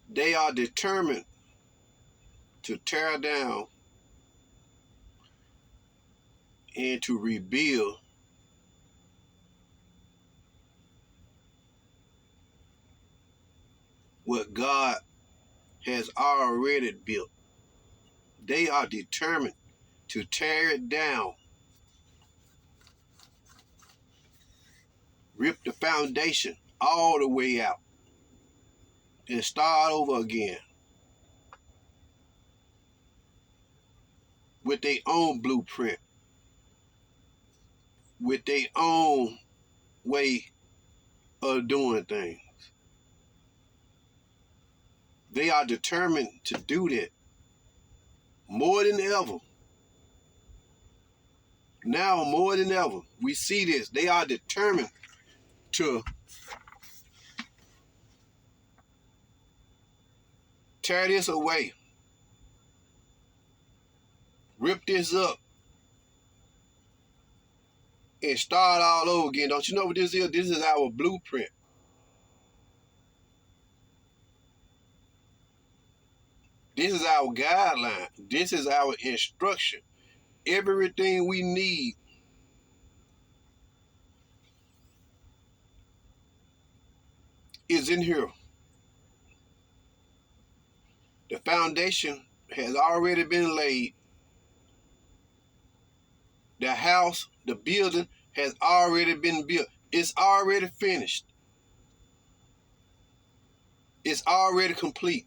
They are determined to tear down and to rebuild what God has already built. They are determined to tear it down, rip the foundation all the way out, and start over again with their own blueprint, with their own way of doing things. They are determined to do that more than ever. Now, more than ever, we see this. They are determined to tear this away, rip this up, and start all over again. Don't you know what this is? This is our blueprint. This is our guideline. This is our instruction. Everything we need is in here. The foundation has already been laid. The house, the building has already been built. It's already finished. It's already complete.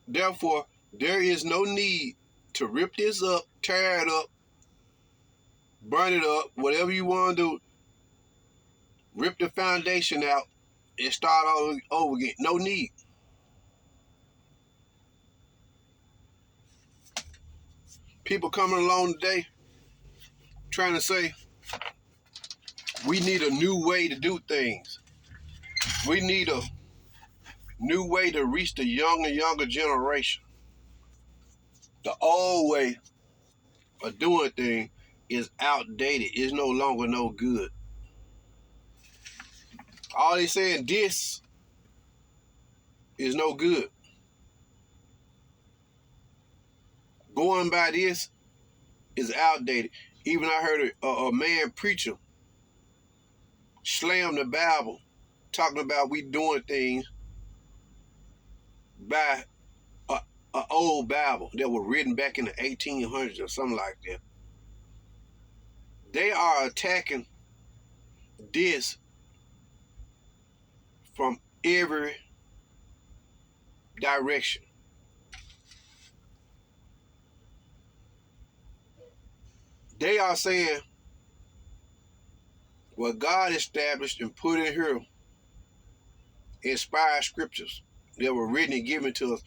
Therefore, there is no need to rip this up, tear it up, burn it up, whatever you want to do. Rip the foundation out and start all over again. No need. People coming along today trying to say, we need a new way to do things. We need a new way to reach the younger generation. The old way of doing things is outdated. It's no longer no good. All they saying, this is no good. Going by this is outdated. Even I heard a man preacher slam the Bible, talking about we doing things by a old Bible that was written back in the 1800s or something like that. They are attacking this from every direction. They are saying what God established and put in here, inspired scriptures that were written and given to us.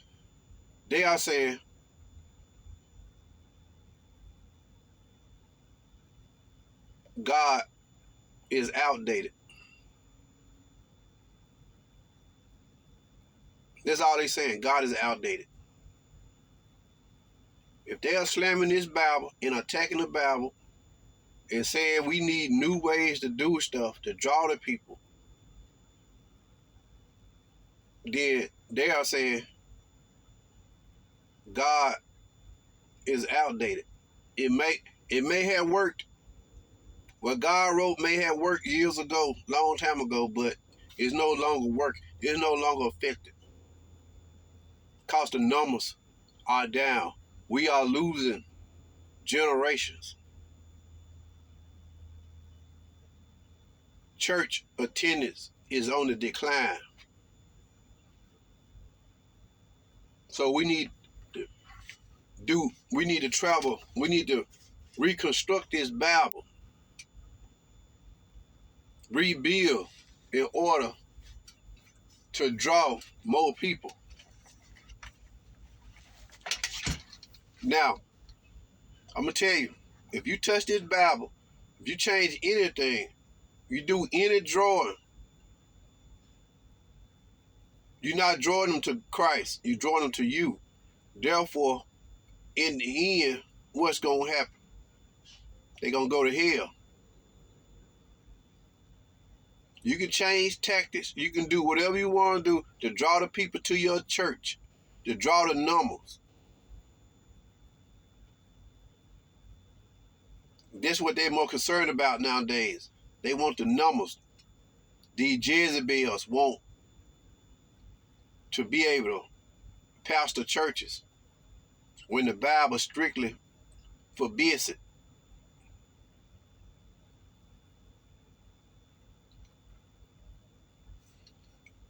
They are saying God is outdated. That's all they're saying. God is outdated. If they are slamming this Bible and attacking the Bible and saying we need new ways to do stuff to draw the people, then they are saying God is outdated. It may have worked. What God wrote may have worked years ago, long time ago, but it's no longer working. It's no longer effective. Because the numbers are down. We are losing generations. Church attendance is on the decline. So we need to travel. We need to reconstruct this Bible, rebuild in order to draw more people. Now, I'm going to tell you, if you touch this Bible, if you change anything, you do any drawing, you're not drawing them to Christ. You're drawing them to you. Therefore, in the end, what's going to happen? They're going to go to hell. You can change tactics. You can do whatever you want to do to draw the people to your church, to draw the numbers. That's what they're more concerned about nowadays. They want the numbers. These Jezebels want to be able to pastor churches when the Bible strictly forbids it.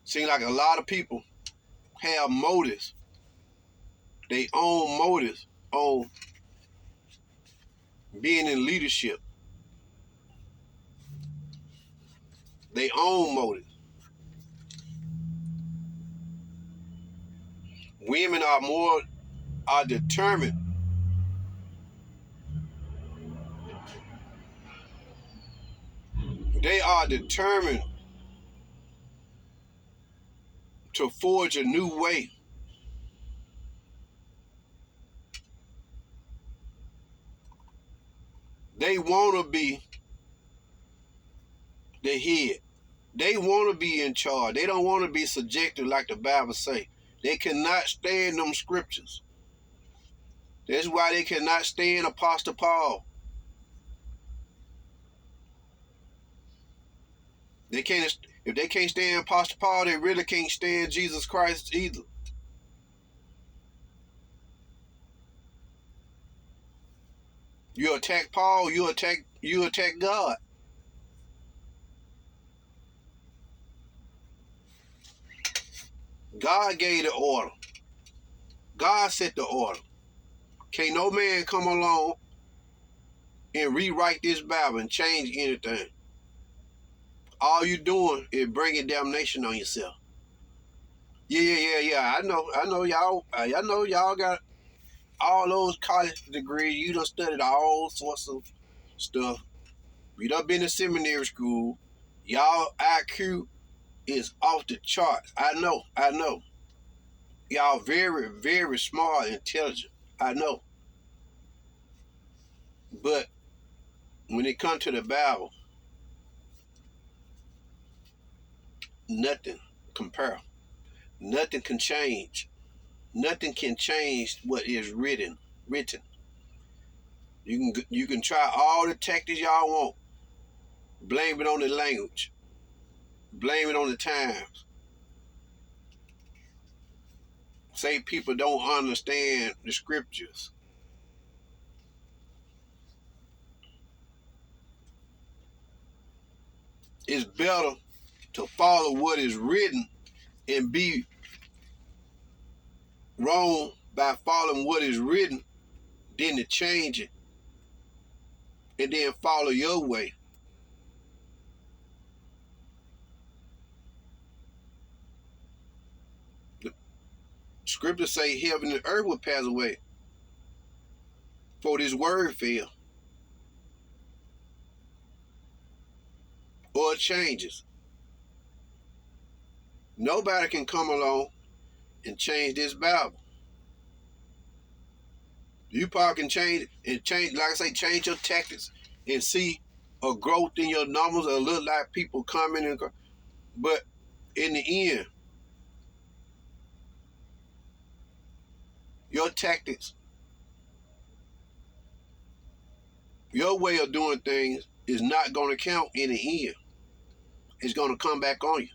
Seems like a lot of people have motives, they own motives on being in leadership. They own motives. Women are determined they are determined to forge a new way. They want to be the head. They want to be in charge. They don't want to be subjected like the Bible say. They cannot stand them scriptures. That's why they cannot stand Apostle Paul. If they can't stand Apostle Paul, they really can't stand Jesus Christ either. You attack Paul, you attack God. God gave the order. God set the order. Can't no man come along and rewrite this Bible and change anything. All you doing is bringing damnation on yourself. Yeah. I know y'all got all those college degrees. You done studied all sorts of stuff. You done been to seminary school. Y'all IQ is off the charts. I know. Y'all very, very smart, intelligent. I know. But when it comes to the Bible, nothing compare. Nothing can change. Nothing can change what is written. You can try all the tactics y'all want. Blame it on the language. Blame it on the times. Say people don't understand the scriptures. It's better to follow what is written and be wrong by following what is written than to change it and then follow your way. The scriptures say heaven and earth will pass away for this word fail. Or it changes. Nobody can come along and change this Bible. You probably can change like I say, change your tactics and see a growth in your numbers or look like people coming and but in the end, your tactics, your way of doing things is not going to count in the end. It's going to come back on you.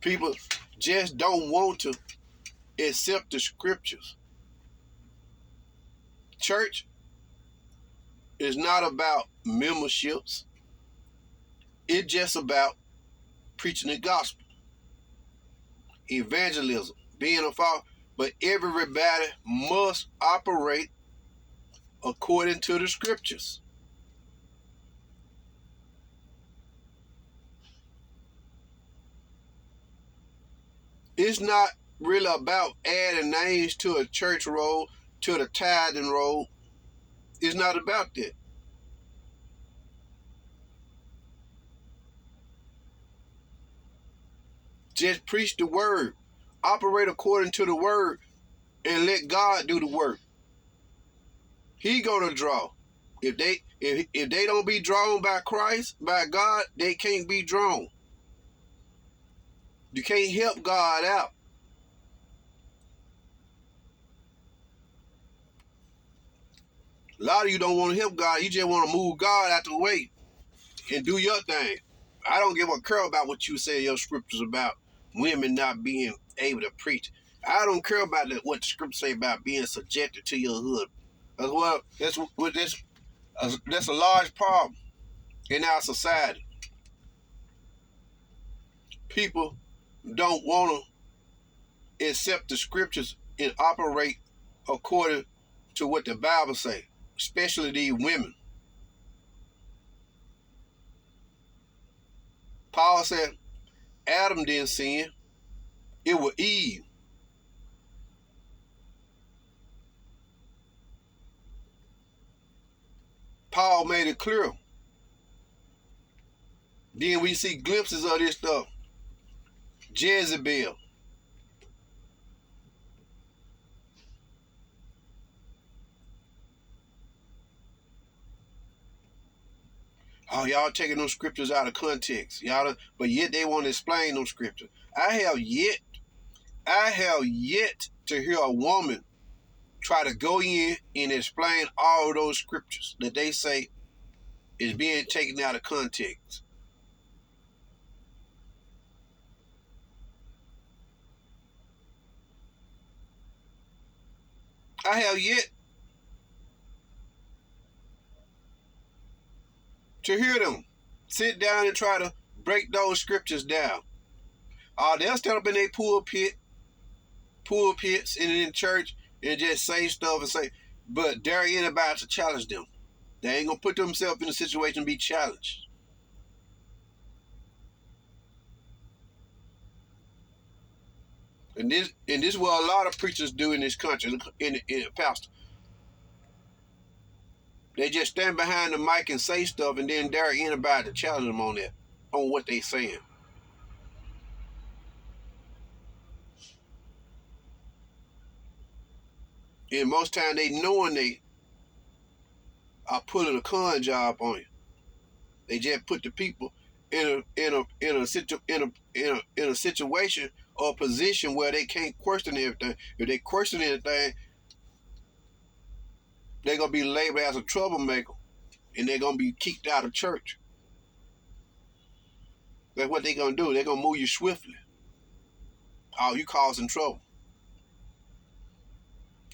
People just don't want to accept the scriptures. Church is not about memberships. It's just about preaching the gospel, evangelism, being a follower. But everybody must operate according to the scriptures. It's not really about adding names to a church roll, to the tithing roll. It's not about that. Just preach the word. Operate according to the word and let God do the work. He gonna draw. If they don't be drawn by Christ, by God, they can't be drawn. You can't help God out. A lot of you don't want to help God. You just want to move God out the way and do your thing. I don't give a care about what you say in your scriptures about women not being able to preach. I don't care about what the scriptures say about being subjected to your husband. As well, that's a large problem in our society. People don't want to accept the scriptures and operate according to what the Bible say, especially these women. Paul said Adam didn't sin, it was Eve. Paul made it clear. Then we see glimpses of this stuff. Jezebel. Oh, y'all taking those scriptures out of context. But yet they want to explain those scriptures. I have yet to hear a woman try to go in and explain all those scriptures that they say is being taken out of context. I have yet to hear them sit down and try to break those scriptures down. They'll stand up in their pulpits and in church and just say stuff and say, but dare anybody to challenge them. They ain't gonna put themselves in a situation to be challenged. And this is what a lot of preachers do in this country, in pastor. They just stand behind the mic and say stuff and then dare anybody to challenge them on that, on what they saying. And most time they knowing they are pulling a con job on you. They just put the people in a situation or a position where they can't question everything. If they question anything, they're gonna be labeled as a troublemaker, and they're gonna be kicked out of church. That's what they're gonna do. They're gonna move you swiftly. Oh, you causing trouble.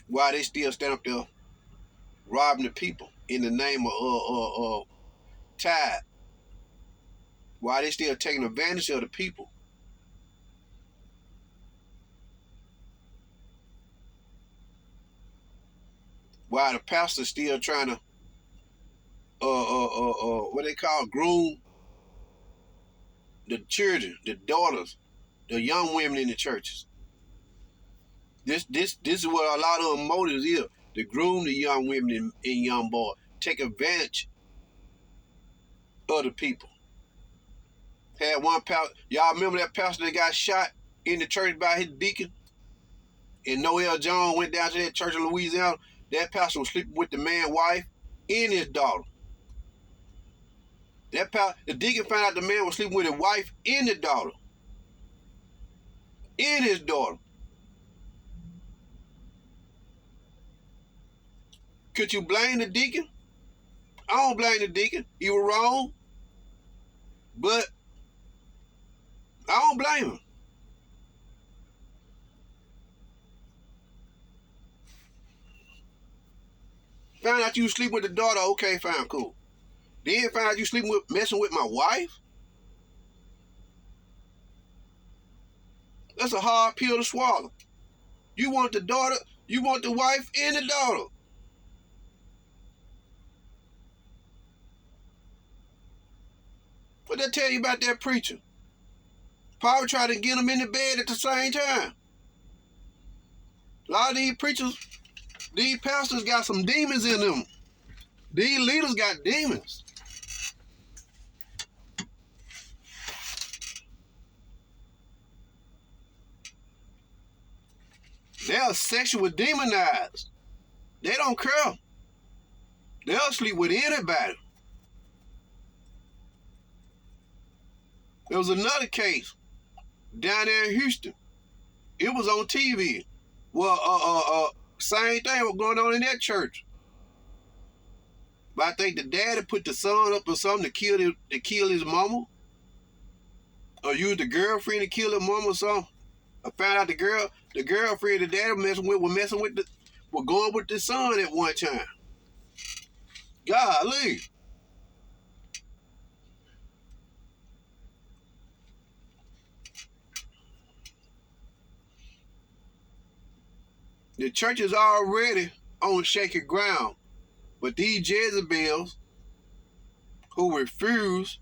Why they still stand up there robbing the people in the name of tithe? Why they still taking advantage of the people? Why the pastor still trying to what they call groom the children, the daughters, the young women in the churches. This is what a lot of them motives is, to groom the young women and young boys, take advantage of the people. Had one pastor, y'all remember that pastor that got shot in the church by his deacon? And Noel Jones went down to that church in Louisiana. That pastor was sleeping with the man's wife and his daughter. The deacon found out the man was sleeping with his wife and his daughter. And his daughter. Could you blame the deacon? I don't blame the deacon. He was wrong. But I don't blame him. Found out you sleep with the daughter, okay, fine, cool. Then found out you messing with my wife? That's a hard pill to swallow. You want the daughter, you want the wife and the daughter. What that tell you about that preacher? Probably try to get them in the bed at the same time. A lot of these preachers, these pastors got some demons in them. These leaders got demons. They are sexually demonized. They don't care. They'll sleep with anybody. There was another case down there in Houston. It was on TV. Well, same thing was going on in that church. But I think the daddy put the son up or something to kill his mama, or use the girlfriend to kill his mama or something. I found out the girlfriend the daddy was going with the son at one time. Golly. The church is already on shaky ground, but these Jezebels who refuse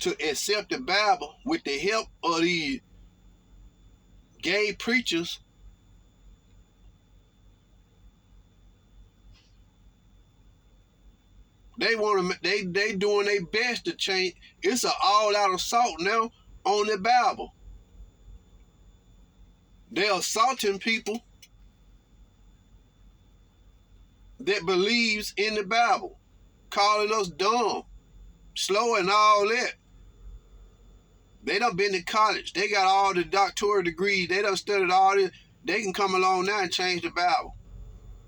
to accept the Bible with the help of these gay preachers, they doing their best to change. It's an all-out assault now on the Bible. They're assaulting people that believes in the Bible, calling us dumb, slow, and all that. They done been to college. They got all the doctoral degrees. They done studied all this. They can come along now and change the Bible.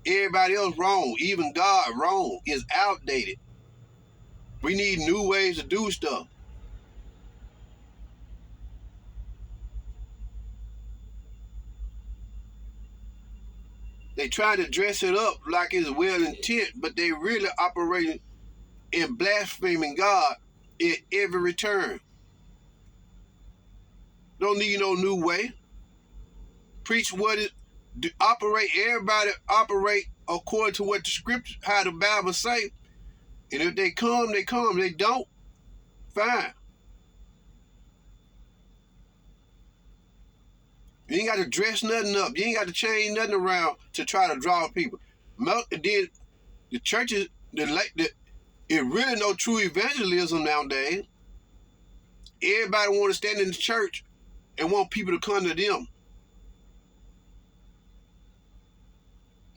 Everybody else wrong. Even God wrong. Is outdated. We need new ways to do stuff. They try to dress it up like it's well intent, but they really operating in blaspheming God at every turn. Don't need no new way. Preach what it operate. Everybody operate according to what the scripture, how the Bible say. And if they come, they come. They don't, fine. You ain't got to dress nothing up. You ain't got to change nothing around to try to draw people. Then the churches, it really no true evangelism nowadays. Everybody want to stand in the church and want people to come to them.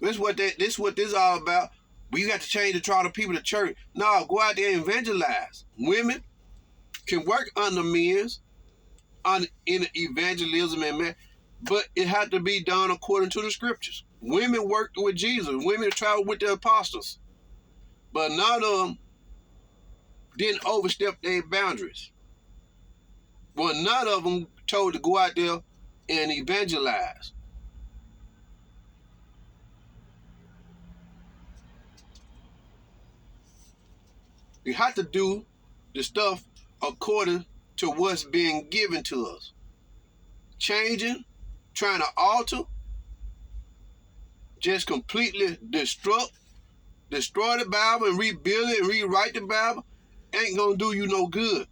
This what this is all about. We got to change to draw the people to church. No, go out there and evangelize. Women can work under men's in evangelism and man. But it had to be done according to the scriptures. Women worked with Jesus. Women traveled with the apostles. But none of them didn't overstep their boundaries. Well, none of them told to go out there and evangelize. We have to do the stuff according to what's being given to us. Changing, trying to alter, just completely destroy the Bible and rebuild it and rewrite the Bible ain't gonna do you no good.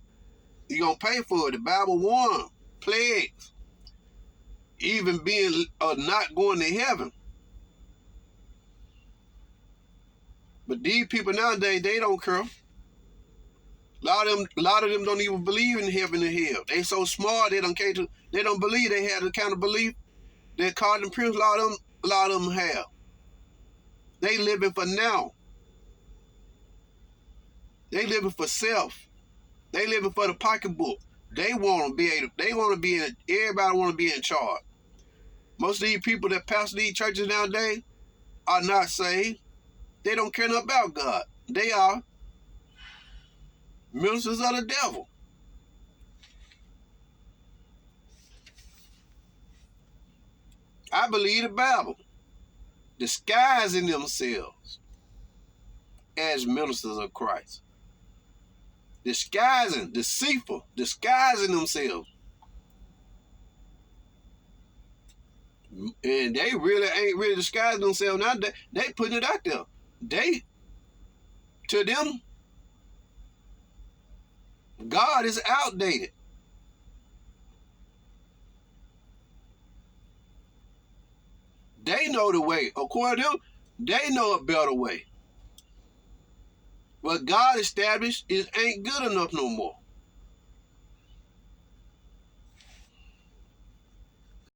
You're gonna pay for it. The Bible warned, plagues, even being not going to heaven. But these people nowadays, they don't care. A lot of them don't even believe in heaven and hell. They so smart they don't believe they have the kind of belief that Cardinal Prince, a lot of them have. They living for now. They living for self. They living for the pocketbook. They want to be everybody want to be in charge. Most of these people that pastor these churches nowadays are not saved. They don't care nothing about God. They are ministers of the devil. I believe the Bible, disguising themselves as ministers of Christ. Disguising themselves. And they really ain't really disguising themselves now. They putting it out there. To them, God is outdated. They know the way. According to them, they know a better way. What God established ain't good enough no more.